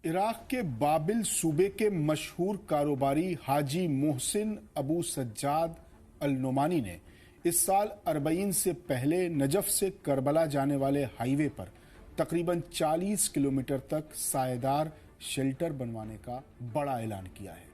Iraq के बाबिल सूबे के मशहूर कारोबारी हाजी मोहसिन अबू सज्जाद अल नोमानी ने इस साल अरबईन से पहले नजफ से करबला जाने वाले हाईवे पर तकरीबन 40 किलोमीटर तक सायेदार शेल्टर बनवाने का बड़ा ऐलान किया है।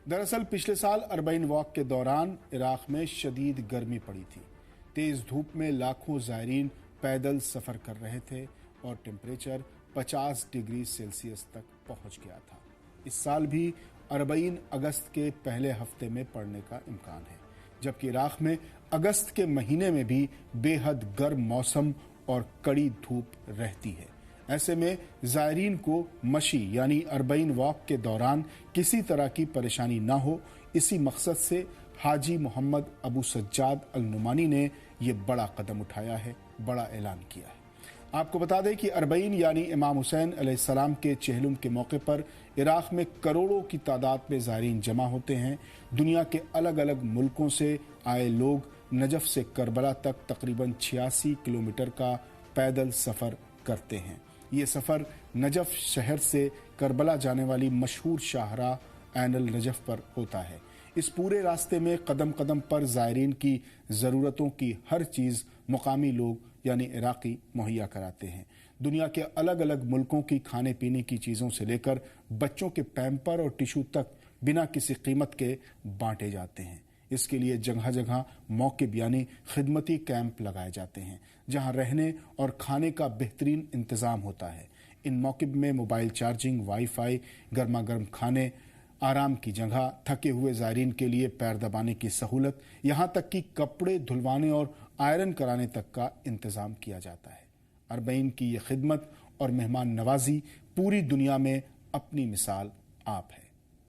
दरअसल पिछले साल अरबईन वॉक के दौरान इराक में शदीद गर्मी पड़ी थी। तेज धूप में लाखों ज़ायरीन पैदल सफ़र कर रहे थे और टेम्परेचर 50 डिग्री सेल्सियस तक पहुंच गया था। इस साल भी अरबईन अगस्त के पहले हफ्ते में पड़ने का इम्कान है, जबकि इराक में अगस्त के महीने में भी बेहद गर्म मौसम और कड़ी धूप रहती है। ऐसे में ज़ायरीन को मशी यानी अरबईन वॉक के दौरान किसी तरह की परेशानी ना हो, इसी मकसद से हाजी मोहम्मद अबू सज्जाद अल नुमानी ने ये बड़ा कदम उठाया है, बड़ा ऐलान किया है। आपको बता दें कि अरबईन यानी इमाम हुसैन अलैहिस्सलाम के चहलुम के मौके पर इराक में करोड़ों की तादाद में ज़ायरीन जमा होते हैं। दुनिया के अलग अलग मुल्कों से आए लोग नजफ से करबला तक तकरीबन 86 किलोमीटर का पैदल सफ़र करते हैं। ये सफ़र नजफ शहर से करबला जाने वाली मशहूर शाहराह ऐन अल नजफ पर होता है। इस पूरे रास्ते में कदम कदम पर ज़ायरीन की ज़रूरतों की हर चीज़ मुकामी लोग यानी इराकी मुहैया कराते हैं। दुनिया के अलग अलग मुल्कों की खाने पीने की चीज़ों से लेकर बच्चों के पैम्पर और टिशू तक बिना किसी कीमत के बांटे जाते हैं। इसके लिए जगह जगह मौक़िब यानी खिदमती कैंप लगाए जाते हैं, जहां रहने और खाने का बेहतरीन इंतज़ाम होता है। इन मौक़िब में मोबाइल चार्जिंग, वाईफाई, गर्मा गर्म खाने, आराम की जगह, थके हुए ज़ायरीन के लिए पैर दबाने की सहूलत, यहाँ तक कि कपड़े धुलवाने और आयरन कराने तक का इंतज़ाम किया जाता है। अरबईन की ये खिदमत और मेहमान नवाजी पूरी दुनिया में अपनी मिसाल आप है।